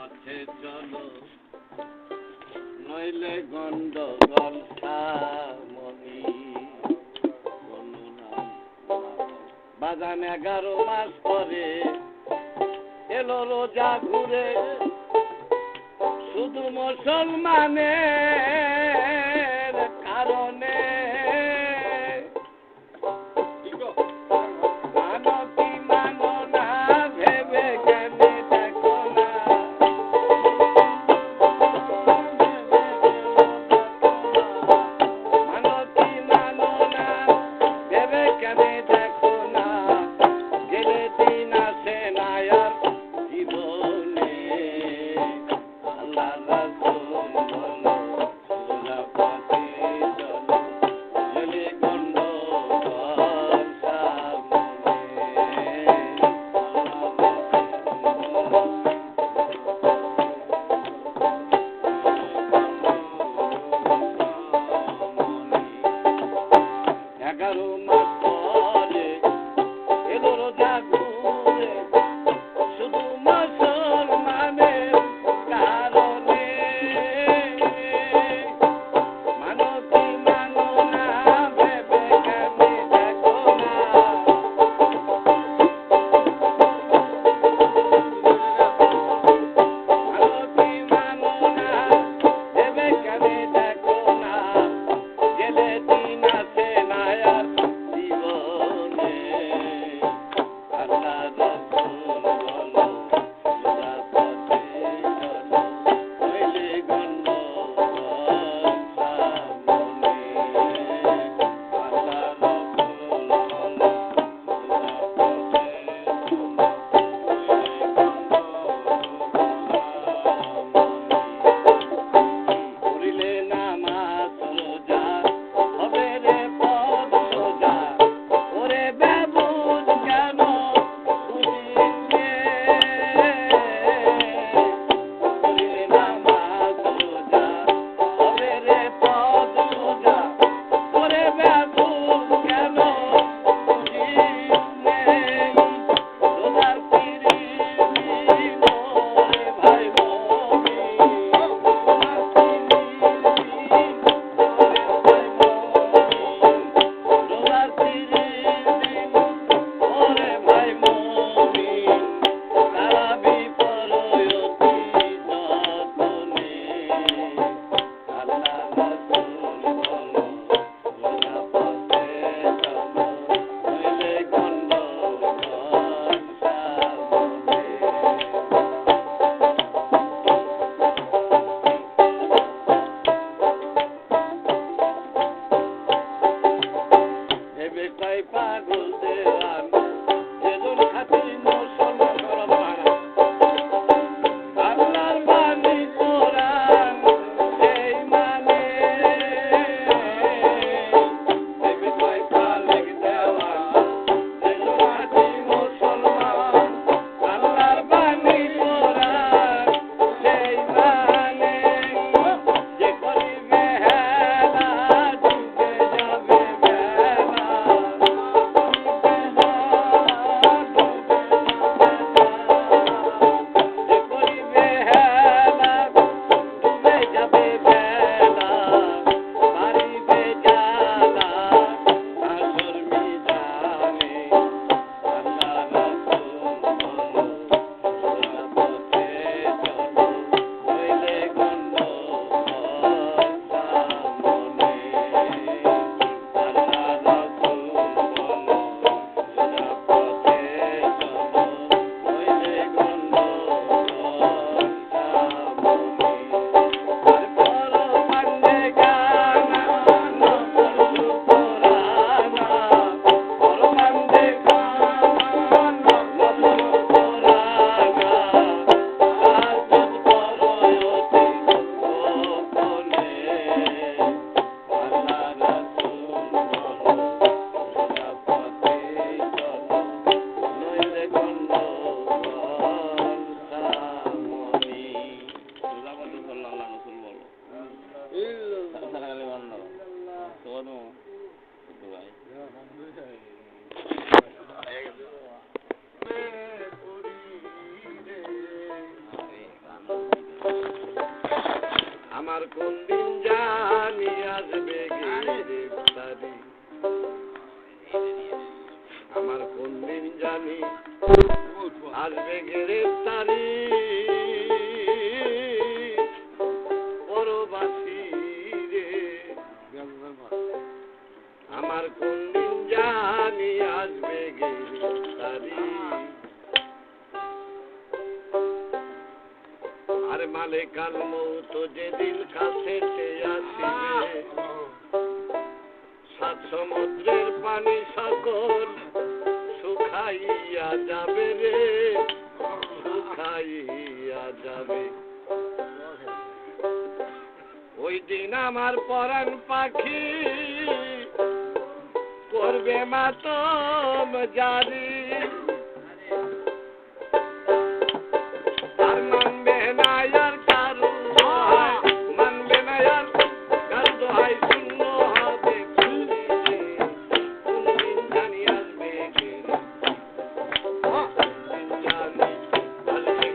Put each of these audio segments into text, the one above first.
পথে চলো নইলে গন্ডগোল সামনি বাজান 11 মাস পরে এলো রোজা ঘুরে শুধু মুসলমানের কারণে আমার কোন দিন জানি আসবে গ্রেফতারি, আমার কোন দিন জানি আসবে গ্রেফতারি, পরবাসী রে আমার কোন দিন জানি আসবে গ্রেফতারি। আর মালেকাল মৌত যেদিন কাছেতে আসিবে, সাত সমুদ্রের পানি সকল শুকাইয়া যাবে রে, শুকাইয়া যাবে। ওই দিন আমার পরাণ পাখি করবে মাতম জারি, আর মানবে না আর কারু দোহাই, মানবে না আর কারু দোহাই, শূন্য হবে খুলি রে, কোন দিন জানি আসবে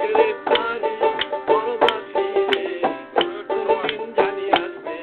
গ্রেফতারি, পরবাসী রে কোন দিন জানি আসবে।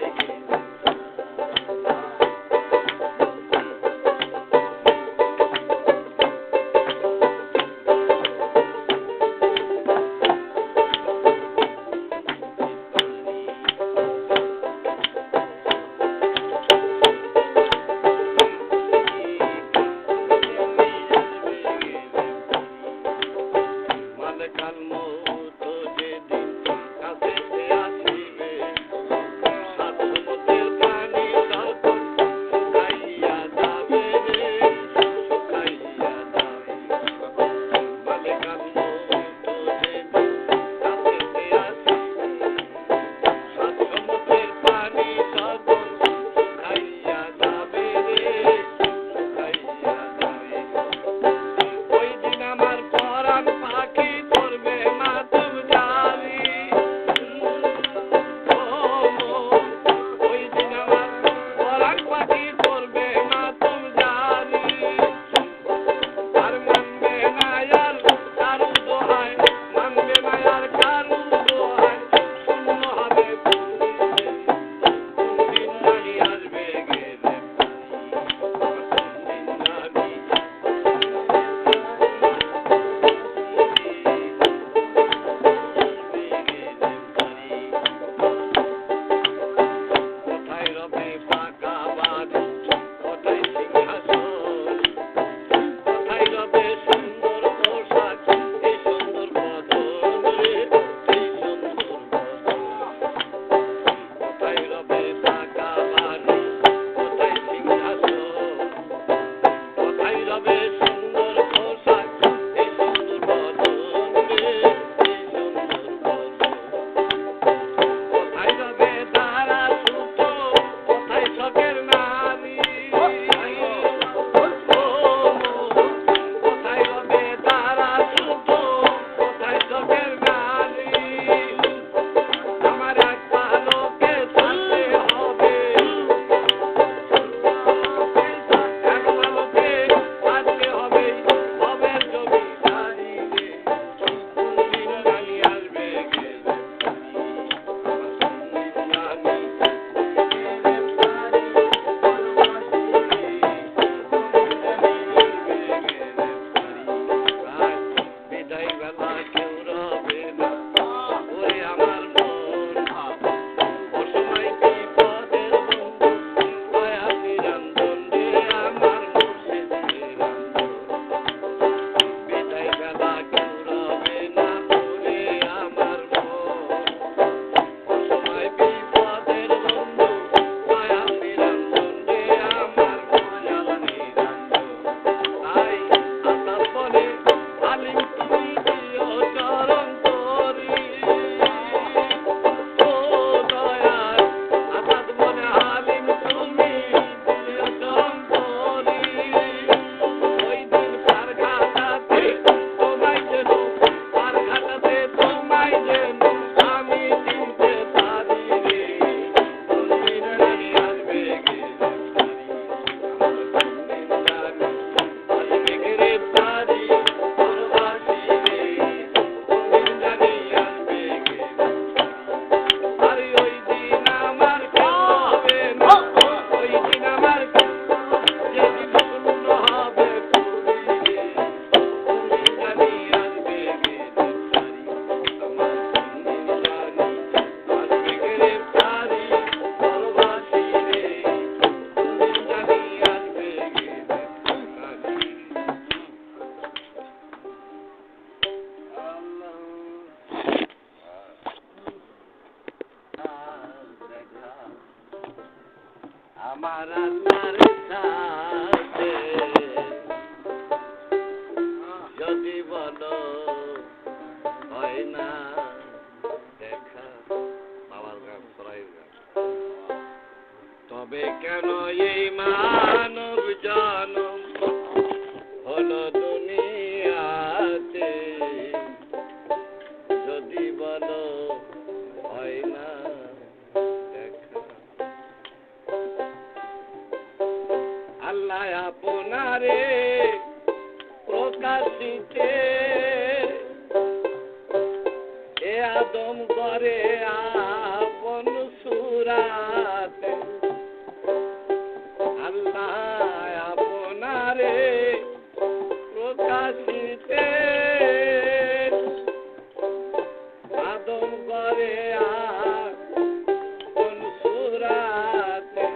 আমার আল্লাহর সাথে যদি বলো হয় না দেখা, বাবার গান সরাইয়ের গান, তবে কেন এই মানব জনম হলো দুনিয়াতে, যদি বলো হয় না দেখা। আল্লাহ আপনারে প্রকাশিতে এ আদম করে আপন সুরাতে, আল্লাহ আপনারে প্রকাশিতে আদম করে আপন সুরাতে,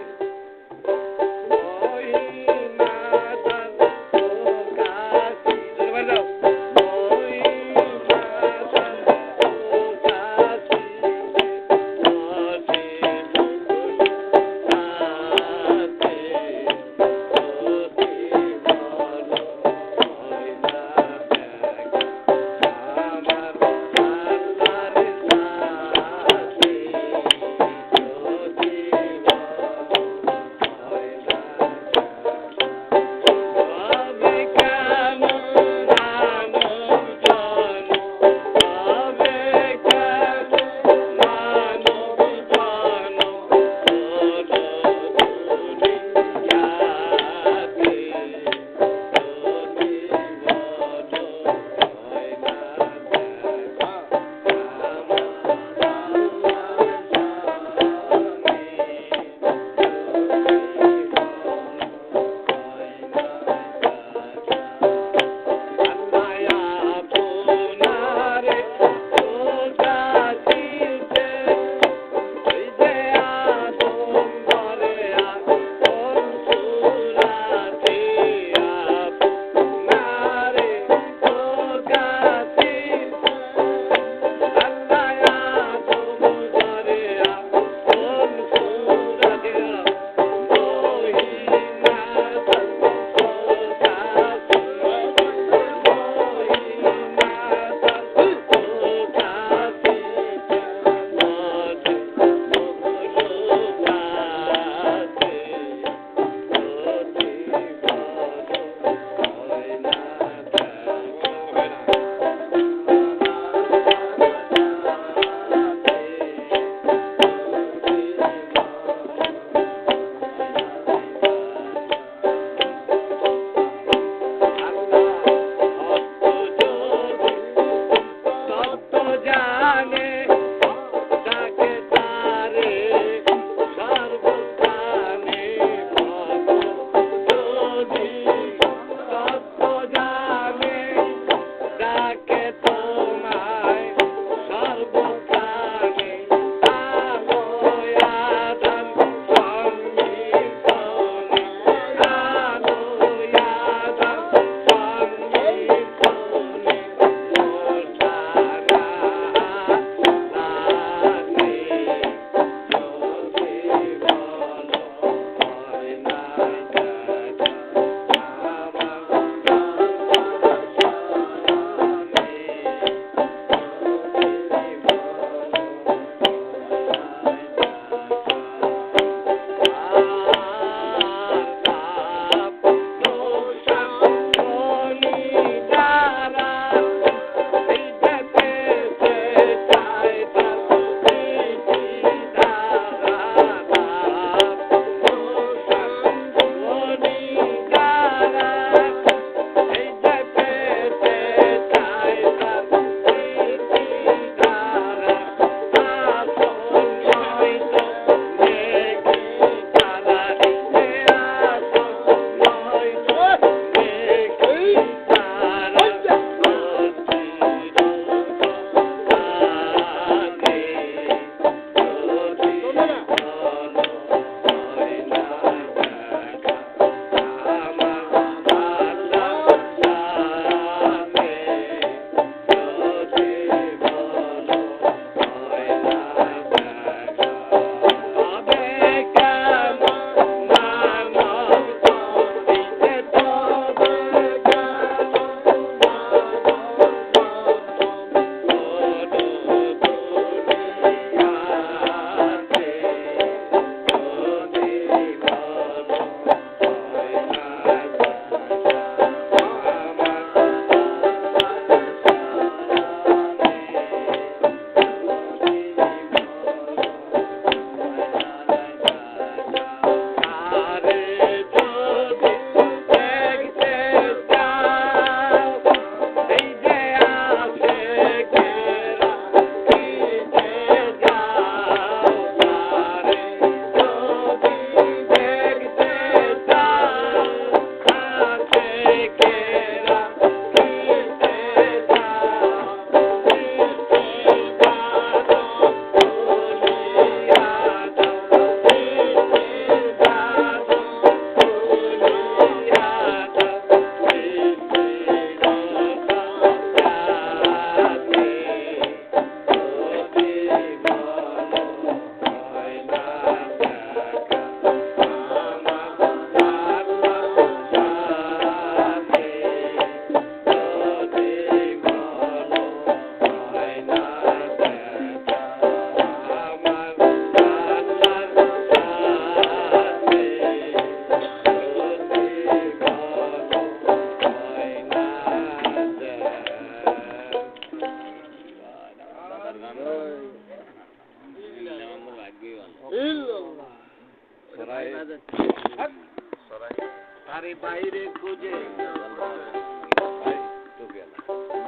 তারে বাইরে খুঁজে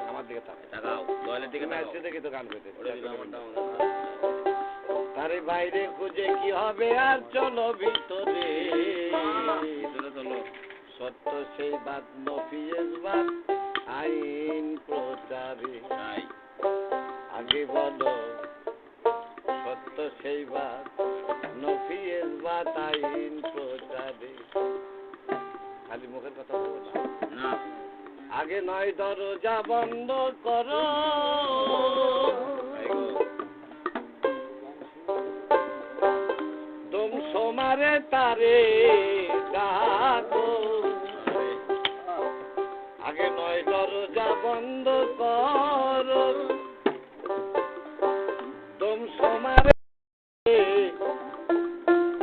আমার দিকে তাকাও দেখে তো গান করতে তারে বাইরে খুঁজে কি হবে আর চলো ভিতরে সত্য সেই বাদ নফিয়েস বাদ আইন প্রচারে আগে বলো সত্য সেই বাদ নফিয়েস বাদ আইন প্রচারে খালি মুখের কথা বলবো না আগে নয় দরজা বন্ধ করো তুম সোমারে তারে ডাকো আগে নয় দরজা বন্ধ করো তুম সোমারে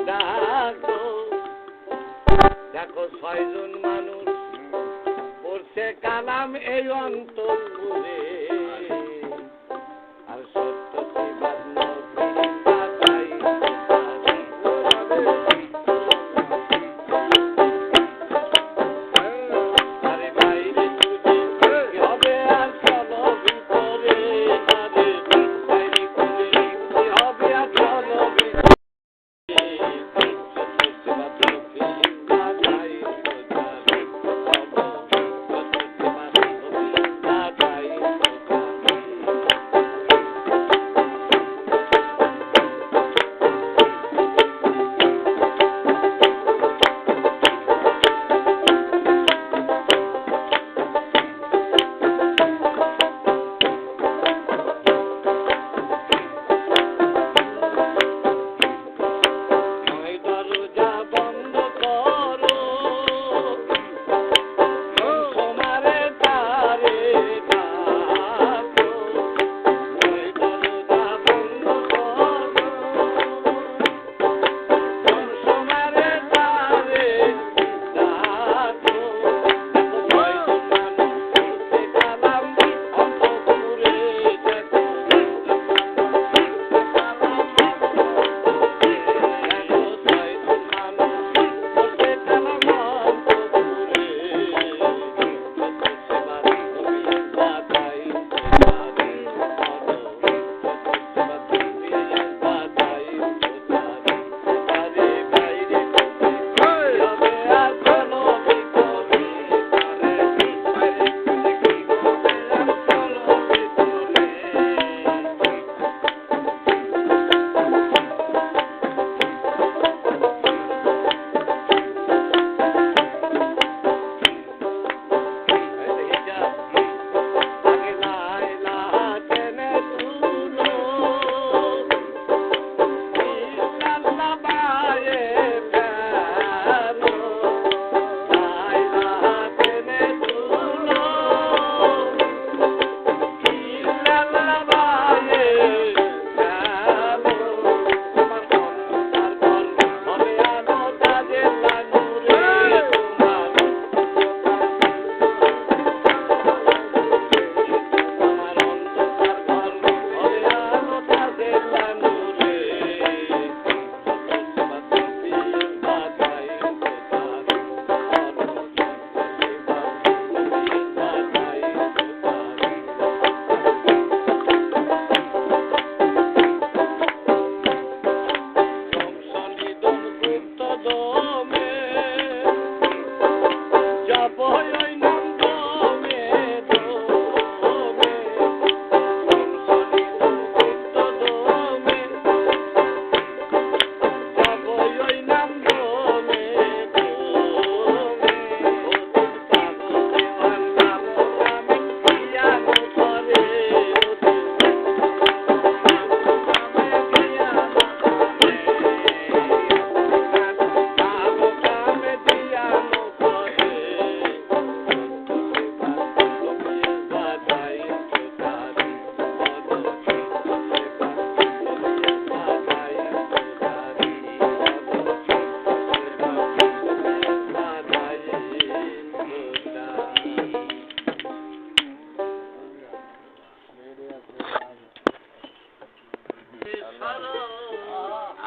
ডাকো দেখো 6 জন মানুষ পড়ছে কালাম এই অন্তর ঘুরে আর সত্য সেবাদ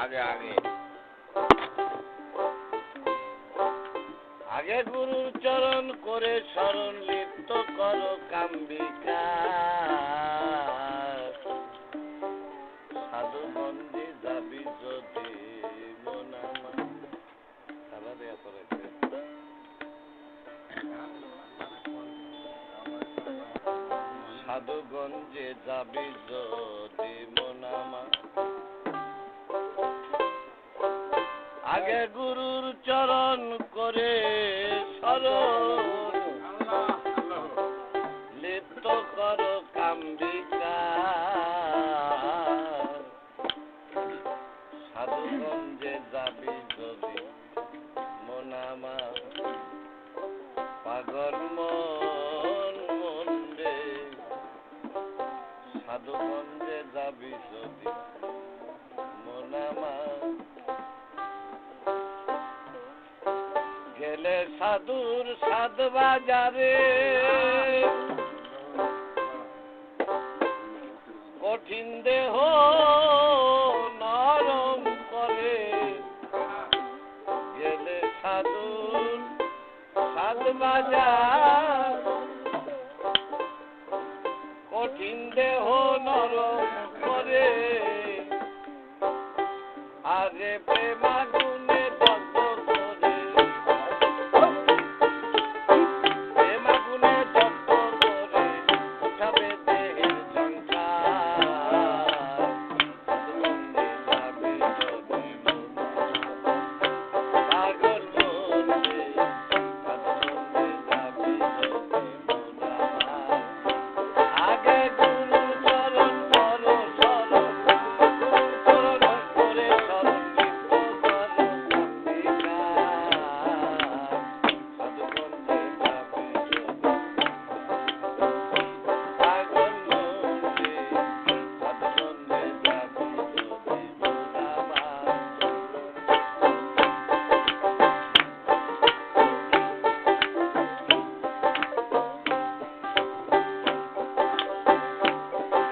আগে আগে আগে গুরুর চরণ করে শরণ লিপ্ত করো কাম্বিকা সাধু মন্দির যাবি যদি মনামা সারা দেয়া করেছে সাধুগঞ্জে যাবি যদি মনামা আগে গুরুর চরণ করে শরণ লিপ্ত করো কাম্বিকা সাধুগঞ্জে যাবি যদি মনামা পাগল মন মন্দে সাধুগঞ্জে যাবি যদি মনামা গেলে সাধুর সাধ বাজারে কঠিন দেহ নরম করে গেলে সাধুর সাধ বাজার কঠিন দেহ নরম করে আরে প্রেমাগুনে দগ্ধ করে প্রেমাগুনে দগ্ধ করে উঠাবে দেহের ঝংকার সাধুগঞ্জে যাবে যদি পাগল মনে সাধুগঞ্জে যাবে যদি মনামা আগে গুরু চরণ করো শরণ চরণ করে শরণ লিপ্ত করো কাম্বিকা সাধুগঞ্জে যাবে যদি পাগল মনে সাধুগঞ্জে যাবে যদি মনামা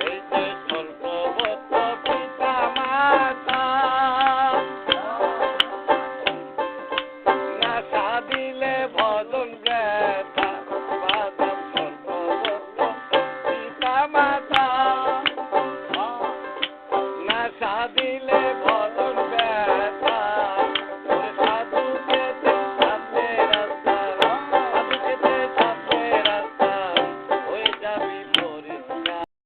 এই যে স্বল্পবত পিতা মাতা না সাধিলে ভজন ব্যথা বাদাম স্বল্পবত পিতা মাতা না সাধিলে ভজন ব্যথা